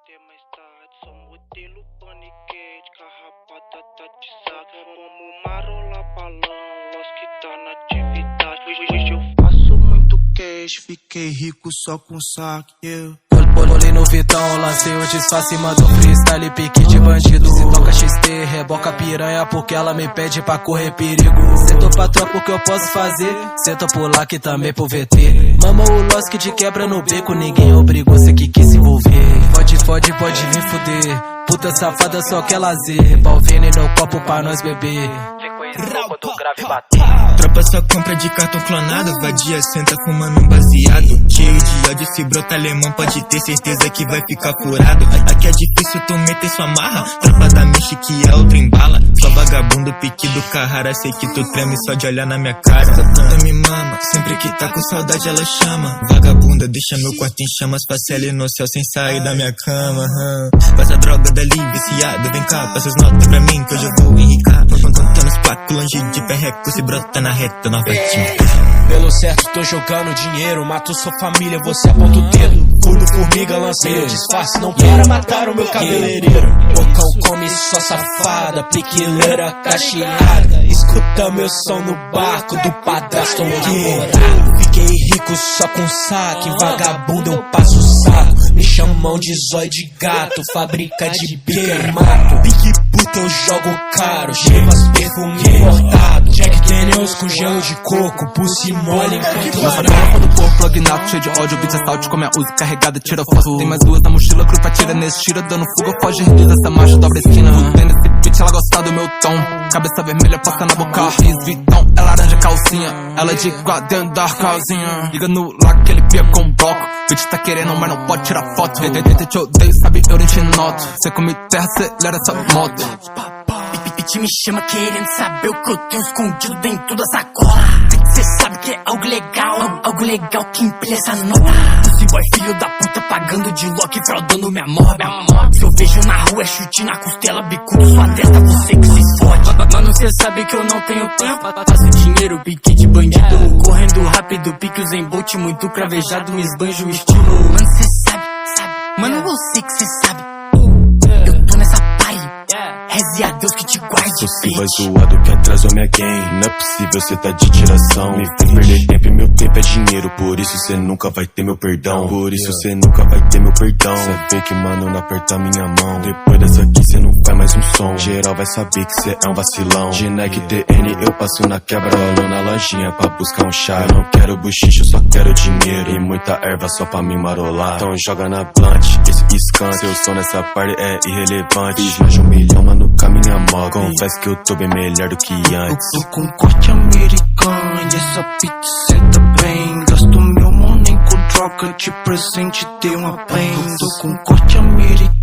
ter mais tarde. Sou modelo paniquete, carrapada tá de saco. Vamos marolar balão, los que tá na atividade. Hoje eu faço muito cash, fiquei rico só com saque, yeah. Bolei no Vitão, lancei o disfarce, mando freestyle, pique de bandido. Se toca XT, reboca piranha, porque ela me pede pra correr perigo. Sentou pra tropa o que eu posso fazer, senta por lá que também pro VT. Mama o Loss que te quebra no beco, ninguém obrigou, cê que quis se envolver. Pode vir fuder, puta safada só quer lazer. Balvene no copo pra nós beber. Quando grave bater. Tropa só compra de cartão clonado, vadia senta fumando um baseado. Cheio de ódio, se brota alemão pode ter certeza que vai ficar furado. Aqui é difícil tu meter sua marra, tropa da mexe que a outra embala. Só vagabundo, pique do Carrara, sei que tu treme só de olhar na minha cara. Essa puta me mama, sempre que tá com saudade ela chama. Vagabunda deixa meu quarto em chamas, passa ela no céu sem sair da minha cama. Passa droga dali, viciado, vem cá, passa as notas pra mim que hoje eu vou enricar. Contando os placos, longe de perreco, se brota na reta, nós vai te matar. Pelo certo tô jogando dinheiro, mato sua família, você aponta o dedo. Fui no formiga, lancei o disfarce, não para matar o meu cabeleireiro. Bocão come só safada, piquileira cacheada. Escuta meu som no barco do padrasto ou namorado. Fiquei rico só com saque, vagabundo eu passo o saco. Me chamam de zóio de gato, fábrica de bica e mato. Big puta eu jogo caro, chivas perfume importado. Jack Daniels com gelo de coco, pulse mole enquanto nossa garrafa do corpo, plug nato, cheio de ódio, beat assault com minha usa carregada, tira foto. Tem mais duas na mochila, grupo atira nesse tira, dando fuga, foge, reduz essa marcha, dobra a esquina. Fudendo esse bitch, ela gosta do meu tom, cabeça vermelha, passa na boca, Louis Vuitton, é laranja calcinha, ela é de igual dentro da casinha. Liga no lá que ele pia com bloco, bitch tá querendo, mas não pode tirar foto. DDT te odeio, sabe, eu nem te noto, cê come terra, acelera essa moto. Bitch me chama querendo saber o que eu tenho escondido dentro da sacola. Cê sabe que é algo legal que empilha essa nota. Esse boy filho da puta pagando de Loki, fraudando minha mob. Se eu vejo na rua é chute na costela, bicudo sua testa, você que se fode. Mano, cê sabe que eu não tenho tempo, faço dinheiro, pique de bandido. Correndo rápido, pique o Zen Bolt, muito cravejado, um esbanjo estilo. Mano, cê sabe, mano, eu sei que cê sabe. Eu tô nessa party, reze a Deus que te guarde. Você vai zoado que atrasou minha game. Não é possível, cê tá de tiração. Me fez perder tempo e meu tempo é dinheiro. Por isso cê nunca vai ter meu perdão. Por isso cê nunca vai ter meu perdão. Cê vê que mano não aperta minha mão. Depois dessa aqui cê não faz mais um som. Geral vai saber que cê é um vacilão. Genec TN eu passo na quebra, rolo na lojinha pra buscar um chá. Eu não quero buchicho, eu só quero dinheiro. E muita erva só pra me marolar. Então joga na blunt, esse skunk. Seu som nessa parte é irrelevante. Fiz mais de 1 milhão, mano, com a minha moto. Confesso que eu tô bem melhor do que antes. Eu tô com corte americano e essa pizza senta bem. Gasto meu money com droga de presente, dei uma pen. Eu tô com corte americano